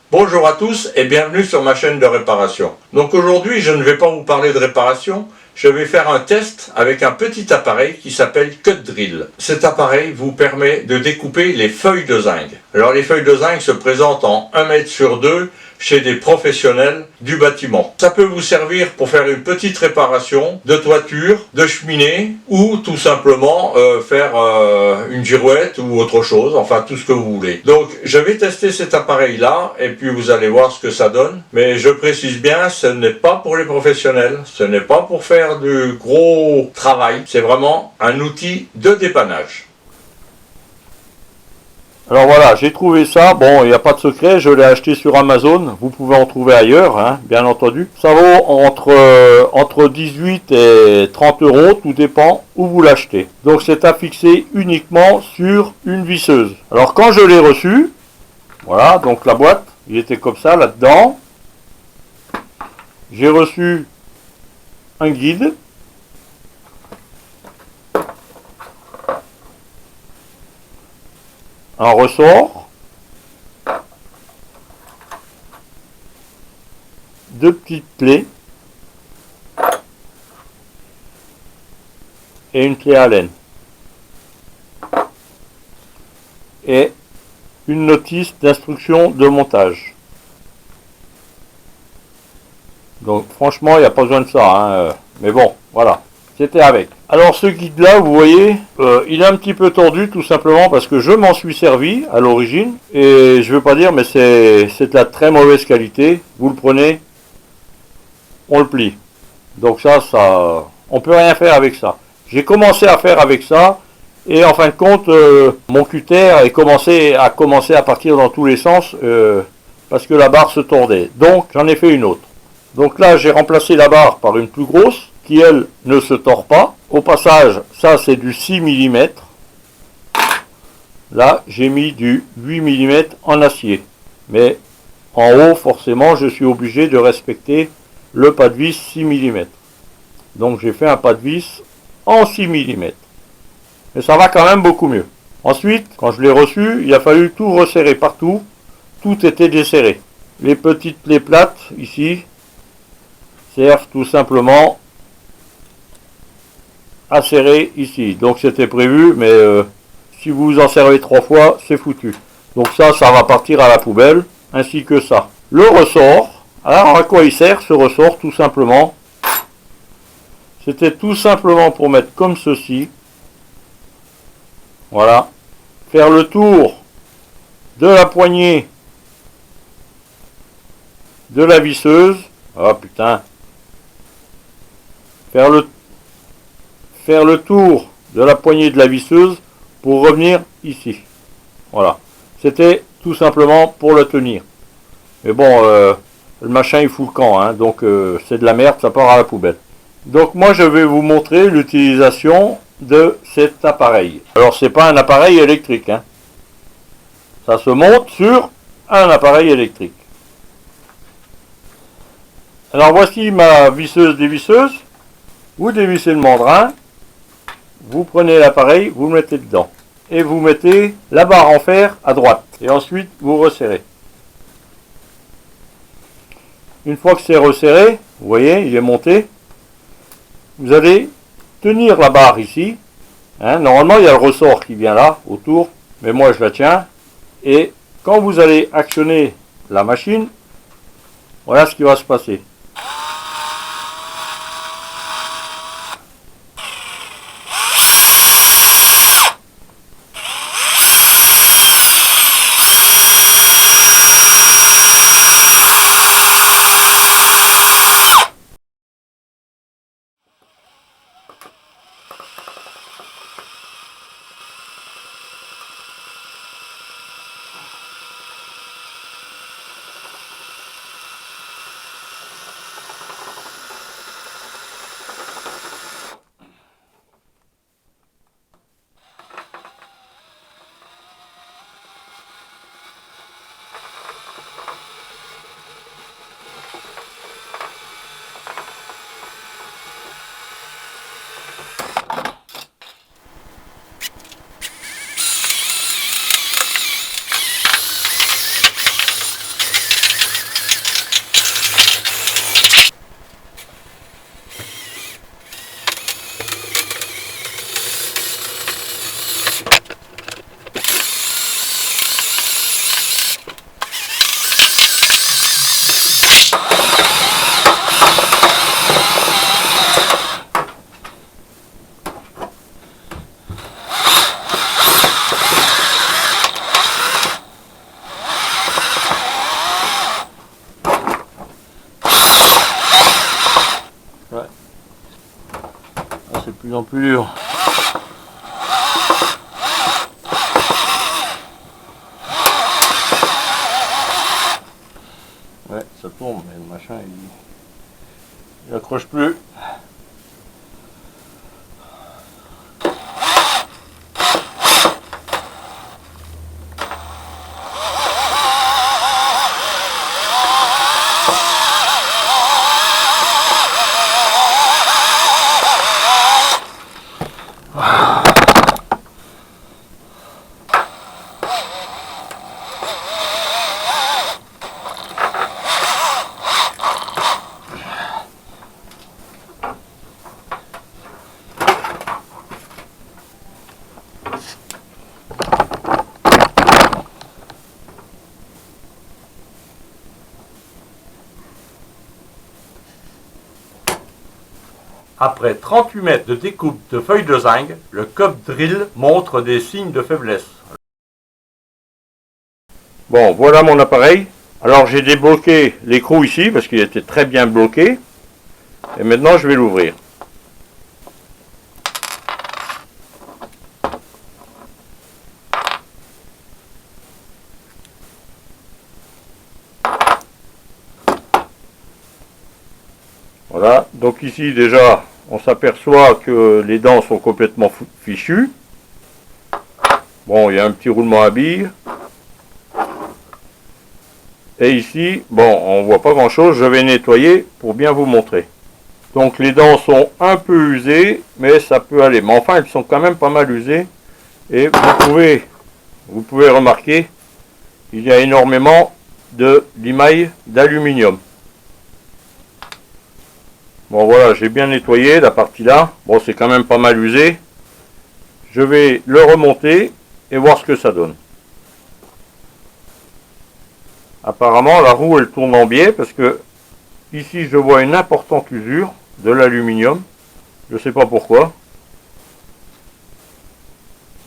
Bonjour à tous et bienvenue sur ma chaîne de réparation. Donc aujourd'hui je ne vais pas vous parler de réparation, je vais faire un test avec un petit appareil qui s'appelle Cut Drill. Cet appareil vous permet de découper les feuilles de zinc. Alors les feuilles de zinc se présentent en 1 mètre sur 2 chez des professionnels du bâtiment. Ça peut vous servir pour faire une petite réparation de toiture, de cheminée ou tout simplement faire une girouette ou autre chose, enfin tout ce que vous voulez. Donc je vais tester cet appareil là et puis vous allez voir ce que ça donne. Mais je précise bien, ce n'est pas pour les professionnels, ce n'est pas pour faire du gros travail, c'est vraiment un outil de dépannage. Alors voilà, j'ai trouvé ça. Bon, il n'y a pas de secret, je l'ai acheté sur Amazon. Vous pouvez en trouver ailleurs, hein, bien entendu. Ça vaut entre 18 et 30 euros, tout dépend où vous l'achetez. Donc c'est affixé uniquement sur une visseuse. Alors quand je l'ai reçu, voilà, donc la boîte, il était comme ça là-dedans. J'ai reçu un guide. Un ressort, deux petites clés et une clé Allen et une notice d'instruction de montage. Donc franchement il n'y a pas besoin de ça, hein, mais bon voilà, c'était avec. Alors ce guide là vous voyez, il est un petit peu tordu tout simplement parce que je m'en suis servi à l'origine et je veux pas dire mais c'est de la très mauvaise qualité. Vous le prenez, on le plie. Donc ça on peut rien faire avec ça. J'ai commencé à faire avec ça et en fin de compte mon cutter a commencé à partir dans tous les sens parce que la barre se tordait. Donc j'en ai fait une autre. Donc là j'ai remplacé la barre par une plus grosse qui elle ne se tord pas. Au passage ça c'est du 6 mm. Là j'ai mis du 8 mm en acier. Mais en haut forcément je suis obligé de respecter le pas de vis 6 mm. Donc j'ai fait un pas de vis en 6 mm. Mais ça va quand même beaucoup mieux. Ensuite, quand je l'ai reçu, il a fallu tout resserrer partout. Tout était desserré. Les petites plaies plates, ici, servent tout simplement à serrer ici. Donc c'était prévu, mais si vous en servez 3 fois, c'est foutu. Donc ça va partir à la poubelle, ainsi que ça. Le ressort, alors à quoi il sert ce ressort? Tout simplement, c'était tout simplement pour mettre comme ceci. Voilà. Faire le tour de la poignée de la visseuse. Ah putain. Faire le tour de la poignée de la visseuse pour revenir ici. Voilà. C'était tout simplement pour le tenir. Mais bon, le machin il fout le camp, hein, donc c'est de la merde, ça part à la poubelle. Donc moi je vais vous montrer l'utilisation de cet appareil. Alors c'est pas un appareil électrique, hein. Ça se monte sur un appareil électrique. Alors voici ma visseuse dévisseuse. Vous dévissez le mandrin, vous prenez l'appareil, vous le mettez dedans. Et vous mettez la barre en fer à droite. Et ensuite vous resserrez. Une fois que c'est resserré, vous voyez, il est monté. Vous allez tenir la barre ici. Hein, normalement il y a le ressort qui vient là, autour. Mais moi je la tiens. Et quand vous allez actionner la machine, voilà ce qui va se passer. plus en plus dur. Ouais, ça tourne, mais le machin, il accroche plus. Après 38 mètres de découpe de feuilles de zinc, le Cub Drill montre des signes de faiblesse. Bon, voilà mon appareil. Alors j'ai débloqué l'écrou ici parce qu'il était très bien bloqué. Et maintenant je vais l'ouvrir. Voilà, donc ici déjà on s'aperçoit que les dents sont complètement fichues. Bon, il y a un petit roulement à billes. Et ici, bon, on voit pas grand chose, je vais nettoyer pour bien vous montrer. Donc les dents sont un peu usées, mais ça peut aller. Mais enfin, elles sont quand même pas mal usées. Et vous pouvez remarquer, il y a énormément de limailles d'aluminium. Bon voilà, j'ai bien nettoyé la partie là. Bon, c'est quand même pas mal usé. Je vais le remonter et voir ce que ça donne. Apparemment, la roue, elle tourne en biais parce que ici, je vois une importante usure de l'aluminium. Je ne sais pas pourquoi.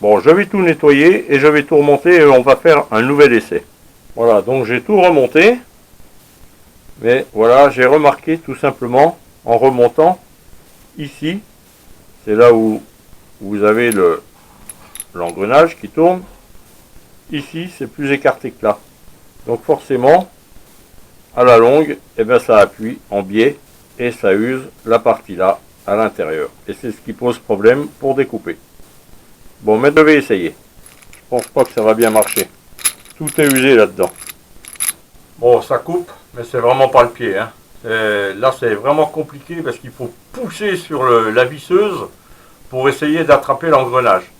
Bon, je vais tout nettoyer et je vais tout remonter et on va faire un nouvel essai. Voilà, donc j'ai tout remonté. Mais voilà, j'ai remarqué tout simplement en remontant ici, c'est là où vous avez l'engrenage qui tourne. Ici, c'est plus écarté que là. Donc forcément, à la longue, eh bien, ça appuie en biais et ça use la partie là à l'intérieur. Et c'est ce qui pose problème pour découper. Bon, mais je vais essayer. Je pense pas que ça va bien marcher. Tout est usé là-dedans. Bon, ça coupe, mais c'est vraiment pas le pied. Hein. Là, c'est vraiment compliqué parce qu'il faut pousser sur la visseuse pour essayer d'attraper l'engrenage.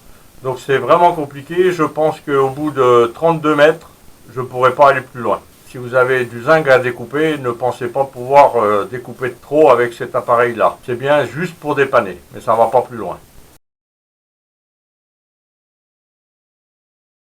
Donc c'est vraiment compliqué. Je pense qu'au bout de 32 mètres, je ne pourrai pas aller plus loin. Si vous avez du zinc à découper, ne pensez pas pouvoir découper de trop avec cet appareil-là. C'est bien juste pour dépanner, mais ça ne va pas plus loin.